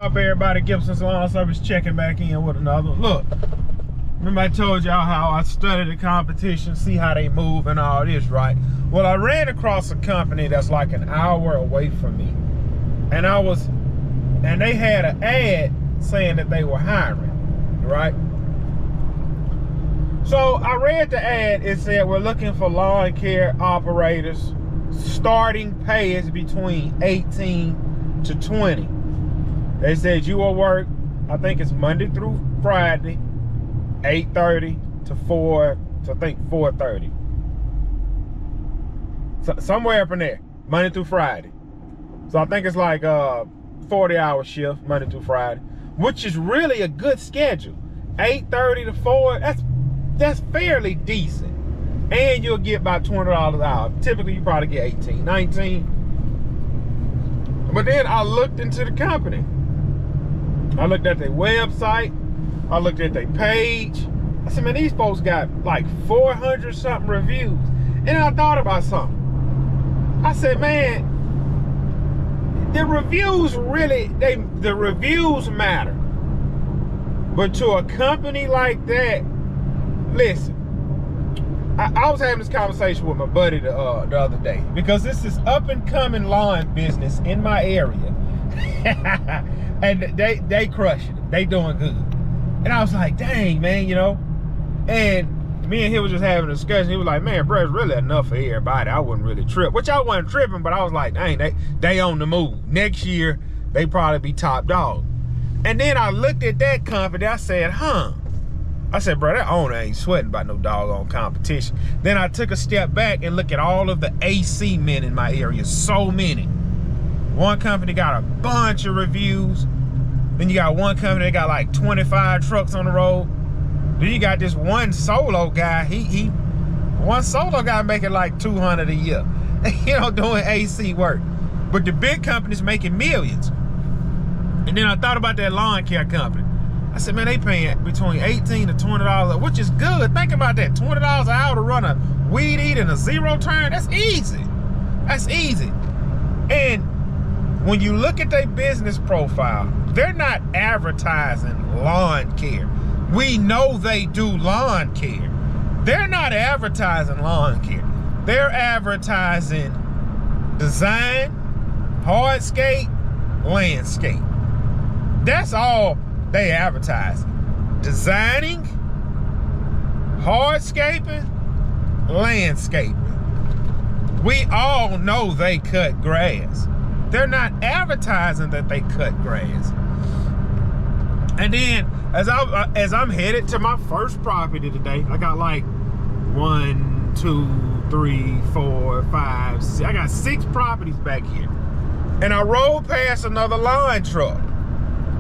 Up everybody, Gibson's Lawn Service checking back in with another. Look, remember I told y'all how I studied the competition, see how they move and all this, right? Well, I ran across a company that's like an hour away from me. And they had an ad saying that they were hiring, right? So I read the ad, it said we're looking for lawn care operators. Starting pay is between 18 to 20. They said you will work, I think it's Monday through Friday, 8:30 to 4:30. So somewhere up in there, Monday through Friday. So I think it's like a 40-hour shift, Monday through Friday, which is really a good schedule. 8:30 to 4, that's fairly decent. And you'll get about $20 an hour. Typically you probably get 18, 19. But then I looked into the company. I looked at their website. I looked at their page. I said, man, these folks got like 400 something reviews. And I thought about something. I said, man, the reviews really, the reviews matter. But to a company like that, listen, I was having this conversation with my buddy the other day, because this is up and coming lawn business in my area. And they crushing it. They doing good. And I was like, dang, man, you know. And me and him was just having a discussion. He was like, man, bro, it's really enough for everybody. I wouldn't really trip. Which I wasn't tripping, but I was like, dang, they on the move. Next year, they probably be top dog. And then I looked at that company. I said, I said, bro, that owner ain't sweating about no doggone competition. Then I took a step back and look at all of the AC men in my area. So many. One company got a bunch of reviews. Then you got one company that got like 25 trucks on the road. Then you got this one solo guy. One solo guy making like 200 a year. You know, doing AC work. But the big companies making millions. And then I thought about that lawn care company. I said, man, they paying between 18 to $20, which is good. Think about that, $20 an hour to run a weed eat and a zero turn. That's easy. That's easy. And when you look at their business profile, they're not advertising lawn care. We know they do lawn care. They're not advertising lawn care. They're advertising design, hardscape, landscape. That's all they advertising. Designing, hardscaping, landscaping. We all know they cut grass. They're not advertising that they cut grass. And then as I'm headed to my first property today, I got like 1, 2, 3, 4, 5, 6. I got 6 properties back here. And I rolled past another lawn truck.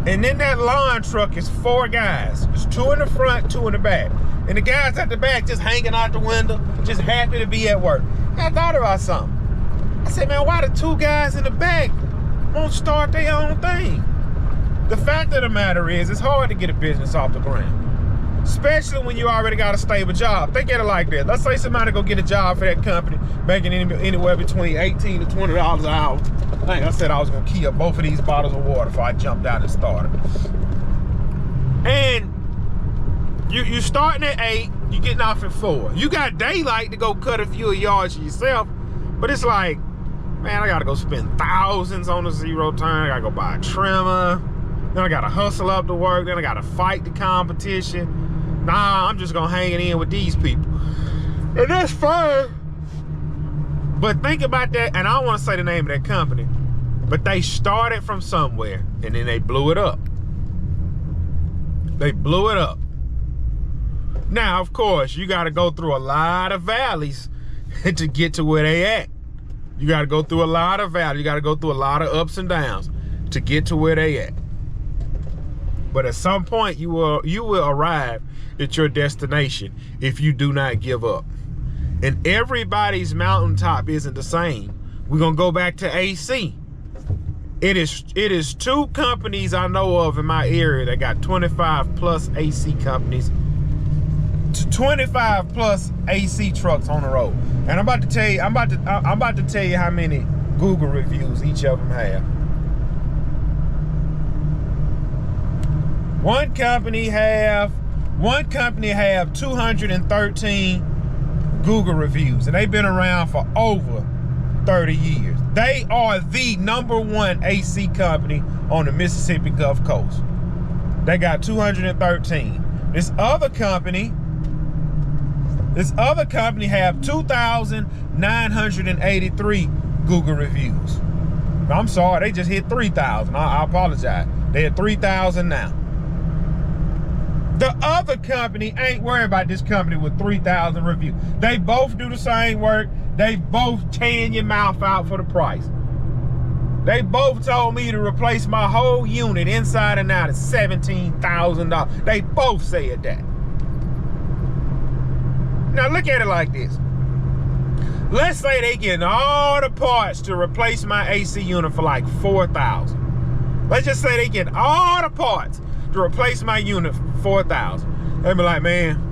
And in that lawn truck is 4 guys. There's 2 in the front, 2 in the back. And the guys at the back just hanging out the window, just happy to be at work. And I thought about something. I said, man, why the 2 guys in the back won't start their own thing? The fact of the matter is, it's hard to get a business off the ground. Especially when you already got a stable job. Think of it like this. Let's say somebody go get a job for that company, making anywhere between 18 to $20 an hour. Like I said, I was gonna key up both of these bottles of water before I jumped out and started. And you starting at 8, you getting off at 4. You got daylight to go cut a few yards yourself, but it's like, man, I gotta go spend thousands on a zero turn. I gotta go buy a trimmer. Then I gotta hustle up to work. Then I gotta fight the competition. Nah, I'm just gonna hang it in with these people. And that's fine. But think about that, and I don't wanna say the name of that company, but they started from somewhere and then they blew it up. They blew it up. Now, of course, you gotta go through a lot of valleys to get to where they at. You gotta go through a lot of valleys. You gotta go through a lot of ups and downs to get to where they at. But at some point, you will arrive at your destination if you do not give up. And everybody's mountaintop isn't the same. We're gonna go back to AC. It is 2 companies I know of in my area that got 25 plus AC companies, 25 plus AC trucks on the road. And I'm about to tell you, I'm about to tell you how many Google reviews each of them have. One company have 213 Google reviews, and they've been around for over 30 years. They are the ¡1 AC company on the Mississippi Gulf Coast. They got 213. This other company have 2,983 Google reviews. I'm sorry, they just hit 3,000. I apologize. They're at 3,000 now. The other company ain't worried about this company with 3,000 reviews. They both do the same work. They both tearing your mouth out for the price. They both told me to replace my whole unit inside and out at $17,000. They both said that. Now look at it like this. Let's say they getting all the parts to replace my AC unit for like $4,000. Let's just say they getting all the parts to replace my unit for $4,000. They be like, man,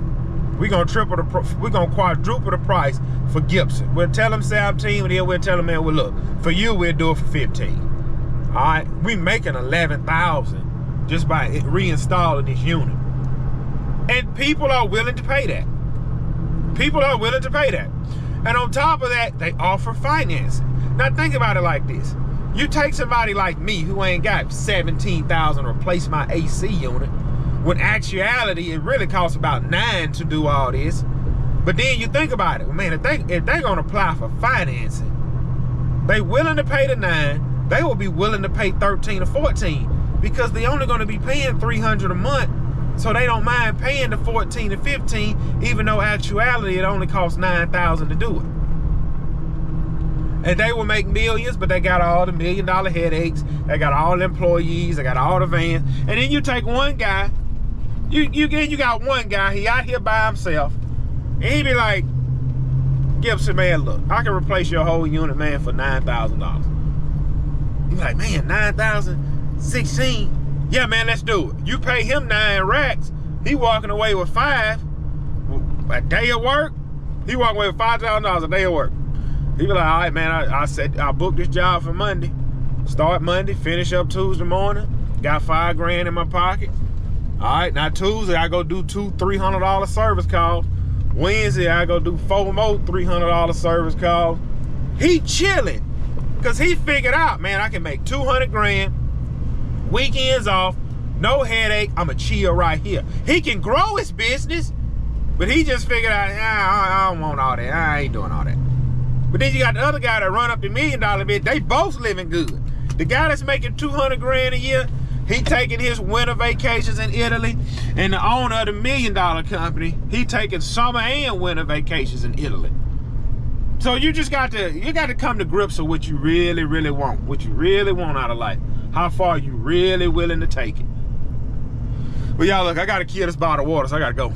we're gonna quadruple the price for Gibson. We'll tell them 17, and then we'll tell them, man, well look, for you we'll do it for 15. All right, we making 11,000 just by reinstalling this unit. And people are willing to pay that. People are willing to pay that. And on top of that, they offer financing. Now think about it like this. You take somebody like me who ain't got 17,000 to replace my AC unit, when actuality, it really costs about $9 to do all this. But then you think about it, man, if they're gonna apply for financing, they willing to pay the $9, they will be willing to pay 13 or 14 because they only gonna be paying $300 a month. So they don't mind paying the 14 to 15, even though actuality it only costs $9,000 to do it. And they will make millions, but they got all the $1 million headaches. They got all the employees. They got all the vans. And then you take one guy. You got one guy. He out here by himself, and he be like, Gibson, man, look, I can replace your whole unit, man, for $9,000. You like, man, 9,000, 16. Yeah, man, let's do it. You pay him 9 racks. He walking away with 5 a day of work. He walking away with $5,000 a day of work. He be like, all right, man, I said I booked this job for Monday. Start Monday, finish up Tuesday morning. Got $5 grand in my pocket. All right, now Tuesday, I go do 2 $300 service calls. Wednesday, I go do 4 more $300 service calls. He chilling, because he figured out, man, I can make 200 grand, weekends off, no headache, I'ma chill right here. He can grow his business, but he just figured out, I don't want all that, I ain't doing all that. But then you got the other guy that run up the $1 million bid, they both living good. The guy that's making 200 grand a year, he taking his winter vacations in Italy, and the owner of the $1 million company, he taking summer and winter vacations in Italy. So you just got to come to grips with what you really, really want, what you really want out of life. How far you really willing to take it. But y'all, look, I got to kill this bottle of water, so I got to go.